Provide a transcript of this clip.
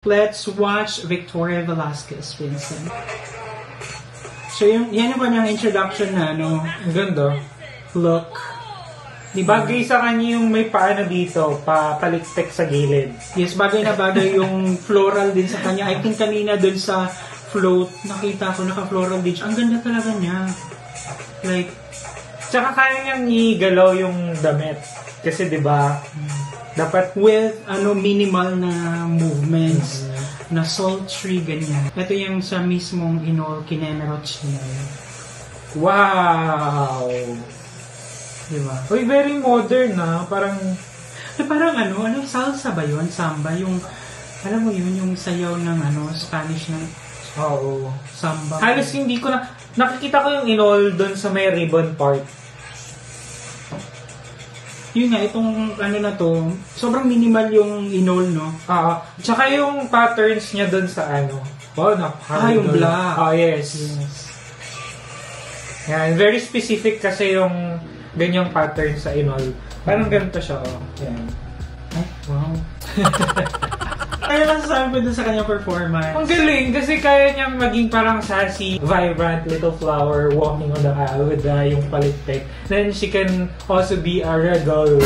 Let's watch Victoria Velasquez, Vincent. So, yan yung kanyang introduction na, no? Ang ganda. Look. Diba, bagay sa kanya yung may paano dito, paliktek sa gilid. Yes, bagay na bagay yung floral din sa kanya. I think kanina dun sa float, nakita ko, naka-floral din siya. Ang ganda talaga niya. Like, tsaka kaya niyang igalaw yung damit. Kasi diba, dapat with minimal na movements, na sultry, ganyan. Ito yung sa mismong kinemerot niya. Wow! Diba? Uy, very modern na. Parang salsa ba yun? Samba? Yung, alam mo yun, yung sayaw ng Spanish ng samba. Halos hindi ko na, nakikita ko yung inol doon sa may ribbon part. Yun nga, itong na to, sobrang minimal yung inol, no? Tsaka yung patterns niya doon sa wow, yung black. Yes. Yan, very specific kasi yung ganyang pattern sa inol. Parang ganito siya, Yan. Ay, wow. Kaya lang sasabi ko dun sa kanyang performance. Ang galing kasi kaya niyang maging parang sassy, vibrant little flower walking on the aisle with yung paliktek. Then she can also be a regal.